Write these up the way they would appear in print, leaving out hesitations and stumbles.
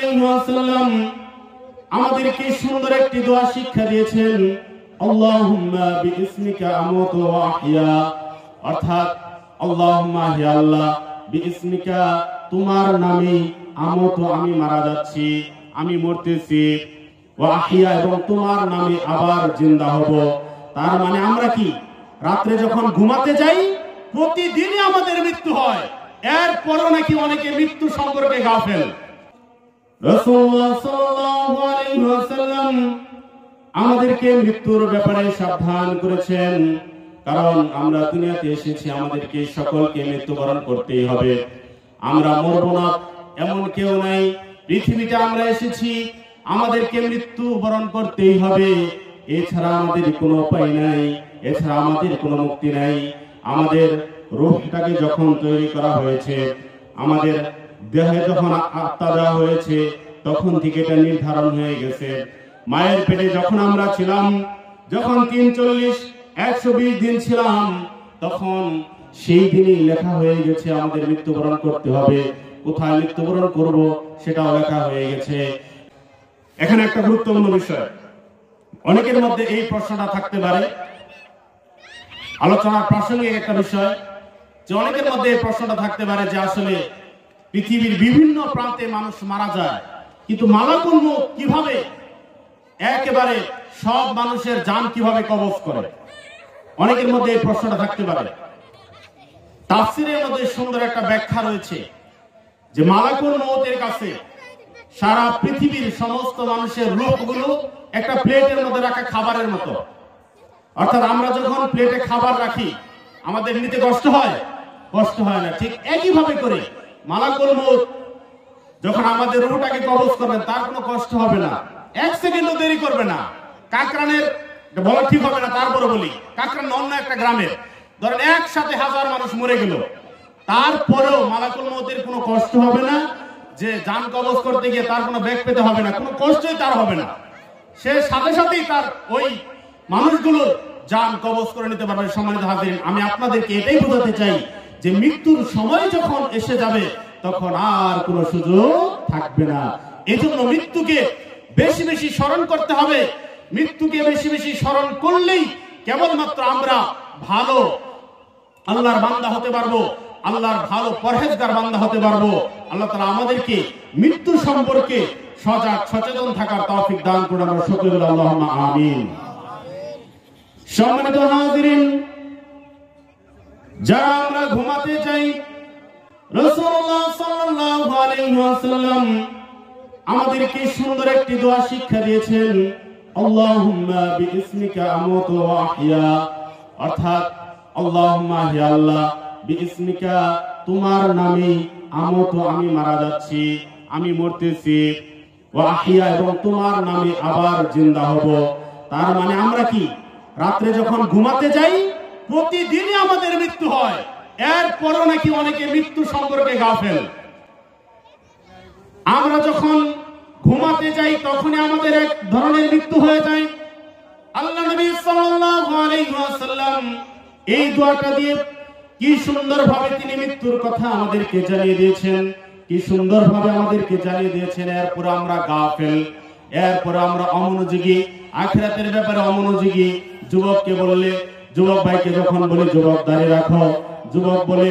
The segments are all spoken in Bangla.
আলাইহি ওয়াসাল্লাম আমাদেরকে সুন্দর একটি দোয়া শিক্ষা দিয়েছেন, আল্লাহুম্মা বিইসমিকা আমুতু ওয়া আহইয়া, অর্থাৎ আল্লাহুম্মা হে আল্লাহ, বিইসমিকা তোমার নামে আমুতু আমি মারা যাচ্ছি, আমি মরতেছি, ওয়া আহইয়া এবং তোমার নামে আবার জিন্দা হব। তার মানে আমরা কি রাতে যখন ঘুমাতে যাই প্রতিদিনই আমাদের মৃত্যু হয়, এরপরও নাকি অনেকে মৃত্যু সম্পর্কে গাফেল। রাসূলুল্লাহ সাল্লাল্লাহু আলাইহি ওয়াসাল্লাম আমাদেরকে মৃত্যুর ব্যাপারে সাবধান করেছেন, কারণ আমরা দুনিয়াতে এসেছি আমাদেরকে সকলকে মৃত্যুবরণ করতেই হবে। আমরা মরব না এমন কেউ নাই। পৃথিবীতে আমরা এসেছি আমাদেরকে মৃত্যুবরণ করতেই হবে, এছাড়া আমাদের কোনো উপায় নাই, এছাড়া আমাদের কোনো মুক্তি নাই। আমাদের রূহটাকে যখন তৈরি করা হয়েছে, আমাদের দেহে যখন আত্মা দেওয়া হয়েছে, তখন থেকে এটা নির্ধারণ হয়ে গেছে। মায়ের পেটে যখন আমরা ছিলাম, যখন ৩৪-১২০ দিন ছিলাম, তখন সেই দিনই লেখা হয়ে গেছে আমাদের মৃত্যুবরণ করতে হবে। কোথায় মৃত্যুবরণ করব সেটাও লেখা হয়ে গেছে। এখানে একটা গুরুত্বপূর্ণ বিষয়, অনেকের মধ্যে এই প্রশ্নটা থাকতে পারে, আলোচনার প্রাসঙ্গিক একটা বিষয়, যে অনেকের মধ্যে এই প্রশ্নটা থাকতে পারে যে আসলে পৃথিবীর বিভিন্ন প্রান্তে মানুষ মারা যায়, কিন্তু মালাকুল মউত কিভাবে একেবারে সব মানুষের জান কিভাবে কবজ করে? অনেকের মধ্যে এই প্রশ্নটা থাকতে পারে। তাফসীরের মধ্যে সুন্দর একটা ব্যাখ্যা রয়েছে যে মালাকুল মউতের কাছে সারা পৃথিবীর সমস্ত মানুষের রূহগুলো একটা প্লেটের মধ্যে রাখা খাবারের মতো। অর্থাৎ আমরা যখন প্লেটে খাবার রাখি আমাদের নিতে কষ্ট হয়? কষ্ট হয় না। ঠিক একইভাবে করে মালাকুল মউত যখন আমাদের রূহটাকে কবজ করবেন তার কোনো কষ্ট হবে না, 1 সেকেন্ডও দেরি করবে না। কাকরানের বলা ঠিক হবে না, তারপরে বলি, কাকরান অন্য একটা গ্রামের ধরেন একসাথে 1000 মানুষ মরে গেল, তারপরেও মালাকুল মউতের কোনো কষ্ট হবে না, যে জান কবজ করতে গিয়ে তার কোনো ব্যাগ পেতে হবে না, কোনো কষ্টই তার হবে না। সে সাথে সাথেই তার ওই মানুষগুলোর জান কবজ করে নিতে পারবে। সম্মানিত হাজিরিন, আমি আপনাদেরকে এটাই বোঝাতে চাই যে মৃত্যুর সময় যখন এসে যাবে তখন আর কোনো সুযোগ থাকবে না। এজন্য মৃত্যুকে বেশি বেশি স্মরণ করতে হবে। মৃত্যুকে বেশি বেশি স্মরণ করলেই কেবলমাত্র আমরা ভালো আল্লাহর বান্দা হতে পারবো, আল্লাহর ভালো পরহেজগার বান্দা হতে পারবো। আল্লাহ তাআলা আমাদেরকে মৃত্যু সম্পর্কে সজাগ সচেতন থাকার তৌফিক দান করুন, আমরা সকলে বলি আল্লাহুম্মা আমিন। সম্মানিত হাজিরিন, যারা আমরা ঘুমাতে যাই, রাসূলুল্লাহ সাল্লাল্লাহু আলাইহি ওয়াসাল্লাম আমাদেরকে সুন্দর একটি দোয়া শিক্ষা দিয়েছেন, আল্লাহুম্মা বিইসমিকা আমুতু ওয়া আহইয়া, অর্থাৎ আল্লাহুম্মা হে আল্লাহ, বিইসমিকা তোমার নামে আমুতু আমি মারা যাচ্ছি, আমি মরতেছি, ওয়া আহইয়া এবং তোমার নামে আবার জিন্দা হব। তার মানে আমরা কি রাতে যখন ঘুমাতে যাই প্রতিদিনই আমাদের মৃত্যু হয়, এরপরও নাকি অনেকে মৃত্যু সম্পর্কে গাফেল। আমরা যখন ঘুমাতে যাই তখনই আমাদের এক ধরনের মৃত্যু হয়ে যায়। আল্লাহ নবী সাল্লাল্লাহু আলাইহি ওয়াসাল্লাম এই দোয়াটা দিয়ে কি সুন্দরভাবে তিনি মৃত্যুর কথা আমাদেরকে জানিয়ে দিয়েছেন, কি সুন্দরভাবে আমাদেরকে জানিয়ে দিয়েছেন। এরপর আমরা গাফেল, এরপর আমরা অমনোযোগী, আখিরাতের ব্যাপারে অমনোযোগী। যুবককে বললে, যুবক ভাইকে যখন বলে যুবক দাঁড়িয়ে রাখো, যুবক বলে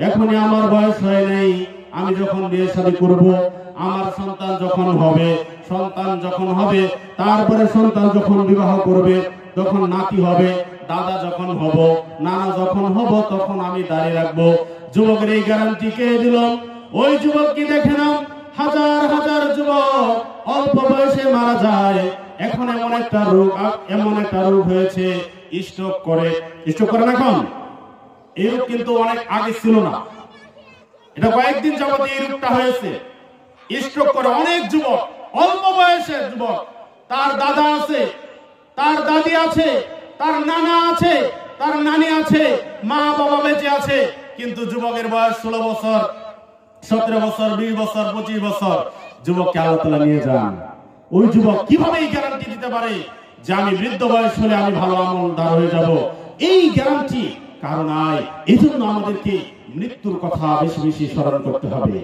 এখনই আমার বয়স হয় নাই, আমি যখন বিয়ে শাদী করব, আমার সন্তান যখন হবে, তারপরে সন্তান যখন বিবাহ করবে, তখন নাতি হবে, দাদা যখন হব, নানা যখন হব, তখন আমি দাঁড়িয়ে রাখবো। যুবকের এই গ্যারান্টি কে দিল? ওই যুবককে দেখে নাও, হাজার হাজার যুবক অল্প বয়সে মারা যায়। এখন এমন একটা রোগ হয়েছে, স্ট্রোক করে না। এখন এই রোগ কিন্তু অনেক আগে ছিল না, এটা কয়েকদিন যাবত এই রোগটা হয়েছে। স্ট্রোক করে অনেক যুবক, অল্প বয়সের যুবক, তার দাদা আছে, তার দাদি আছে, তার নানা আছে, তার নানি আছে, মা বাবা বেঁচে আছে, কিন্তু যুবকের বয়স 16 বছর, 17 বছর, 20 বছর, 25 বছর। যুবককে আল্লাহ তাআলা নিয়ে যান। ওই যুবক কিভাবে এই গ্যারান্টি দিতে পারে যে আমি বৃদ্ধ বয়স হলে আমি ভালো আমলদার হয়ে যাব? এই গ্যারান্টি কারণ নাই। এজন্য আমাদেরকে মৃত্যুর কথা বেশি বেশি স্মরণ করতে হবে।